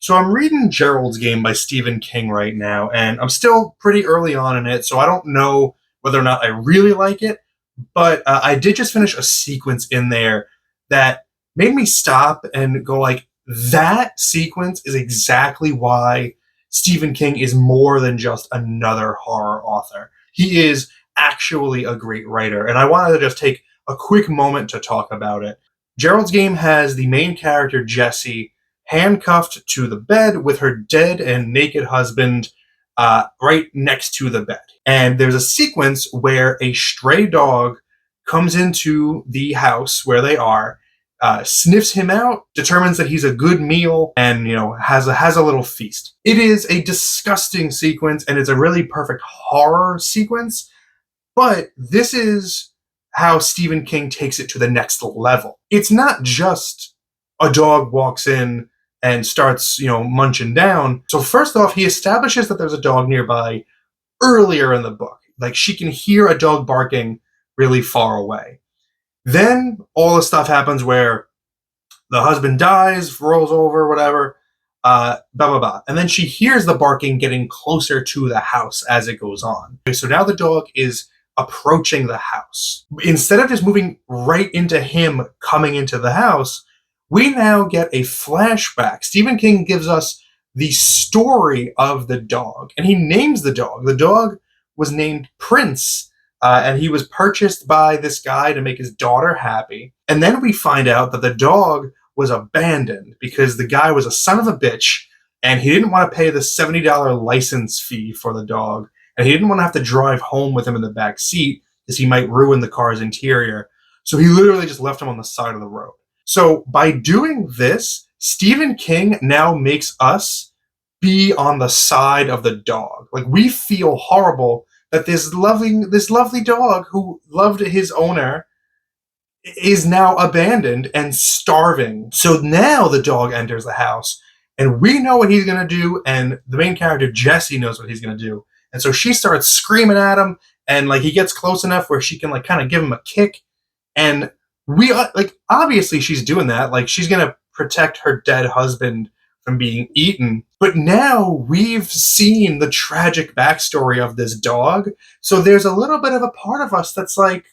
So I'm reading Gerald's Game by Stephen King right now, and I'm still pretty early on in it, so I don't know whether or not I really like it. But I did just finish a sequence in there that made me stop and go like, that sequence is exactly why Stephen King is more than just another horror author. He is actually a great writer, and I wanted to just take a quick moment to talk about it. Gerald's Game has the main character, Jessie, handcuffed to the bed with her dead and naked husband right next to the bed. And there's a sequence where a stray dog comes into the house where they are, sniffs him out, determines that he's a good meal, and has a little feast. It is a disgusting sequence, and it's a really perfect horror sequence. But this is how Stephen King takes it to the next level. It's not just a dog walks in and starts, munching down. So first off, he establishes that there's a dog nearby earlier in the book. Like, she can hear a dog barking really far away. Then all the stuff happens where the husband dies, rolls over, whatever, blah, blah, blah. And then she hears the barking getting closer to the house as it goes on. So now the dog is approaching the house. Instead of just moving right into him coming into the house, we now get a flashback. Stephen King gives us the story of the dog, and he names the dog. The dog was named Prince, and he was purchased by this guy to make his daughter happy. And then we find out that the dog was abandoned because the guy was a son of a bitch, and he didn't want to pay the $70 license fee for the dog, and he didn't want to have to drive home with him in the back seat because he might ruin the car's interior. So he literally just left him on the side of the road. So by doing this, Stephen King now makes us be on the side of the dog. Like, we feel horrible that this lovely dog who loved his owner is now abandoned and starving. So now the dog enters the house, and we know what he's going to do, and the main character, Jessie, knows what he's going to do. And so she starts screaming at him, and he gets close enough where she can kind of give him a kick. And we obviously she's doing that. She's going to protect her dead husband from being eaten. But now we've seen the tragic backstory of this dog. So there's a little bit of a part of us that's like,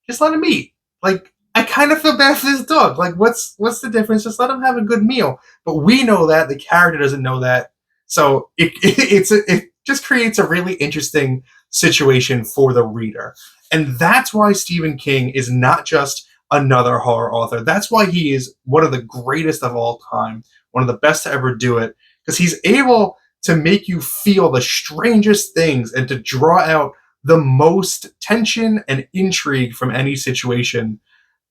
just let him eat. I kind of feel bad for this dog. What's the difference? Just let him have a good meal. But we know that. The character doesn't know that. So it just creates a really interesting situation for the reader. And that's why Stephen King is not just another horror author. That's why he is one of the greatest of all time, one of the best to ever do it, because he's able to make you feel the strangest things and to draw out the most tension and intrigue from any situation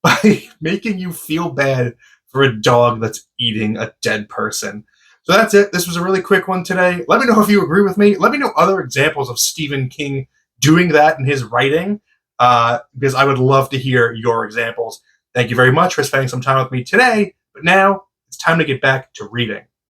by making you feel bad for a dog that's eating a dead person. So that's it. This was a really quick one today. Let me know if you agree with me. Let me know other examples of Stephen King doing that in his writing, because I would love to hear your examples. Thank you very much for spending some time with me today. But now it's time to get back to reading.